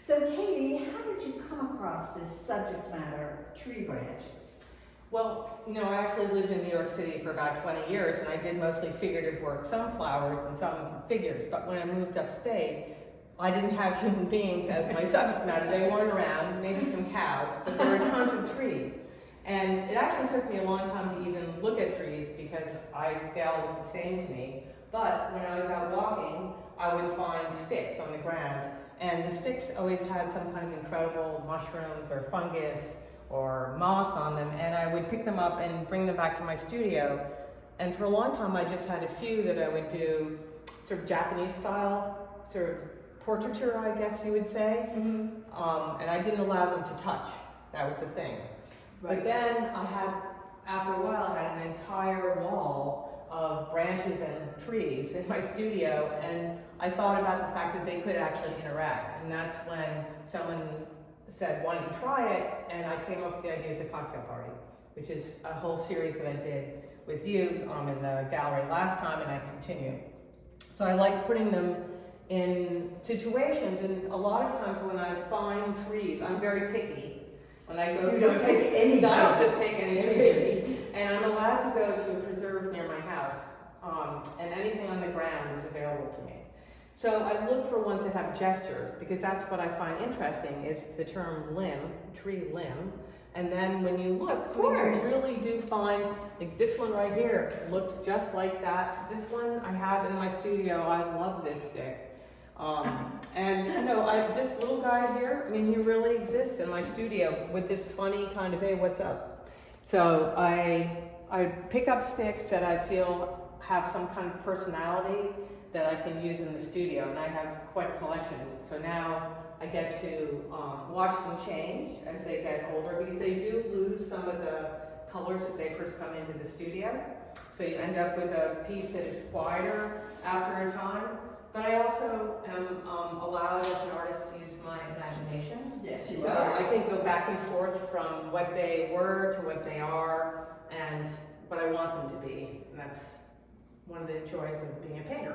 So Katie, how did you come across this subject matter, tree branches? Well, I actually lived in New York City for about 20 years, and I did mostly figurative work, some flowers and some figures. But when I moved upstate, I didn't have human beings as my subject matter. They weren't around, maybe some cows, but there were tons of trees. And it actually took me a long time to even look at trees because I felt the same to me. But when I was out walking, I would find sticks on the ground. And the sticks always had some kind of incredible mushrooms or fungus or moss on them, and I would pick them up and bring them back to my studio. And for a long time I just had a few that I would do sort of Japanese style, sort of portraiture, I guess you would say. Mm-hmm. And I didn't allow them to touch. That was the thing. Right. But then after a while, I had an entire wall of branches and trees in my studio, and I thought about the fact that they could actually interact. And that's when someone said, why don't you try it? And I came up with the idea of the cocktail party, which is a whole series that I did with you in the gallery last time, and I continue. So I like putting them in situations, and a lot of times when I find trees, I'm very picky. When I go, you don't take any tree. I don't just take any tree. And I'm allowed to go to a preserve near my house, and anything on the ground is available to me. So I look for ones that have gestures, because that's what I find interesting, is the term limb, tree limb. And then when you look, you really do find, like this one right here looks just like that. This one I have in my studio. I love this stick. And this little guy here, he really exists in my studio with this funny kind of, hey, what's up? So I pick up sticks that I feel have some kind of personality that I can use in the studio, and I have quite a collection. So now I get to watch them change as they get older, because they do lose some of the colors that they first come into the studio. So you end up with a piece that is quieter after a time. But I also am allowed as an artist to use my imagination. Yes, you so are. I can go back and forth from what they were to what they are and what I want them to be. And that's one of the joys of being a painter.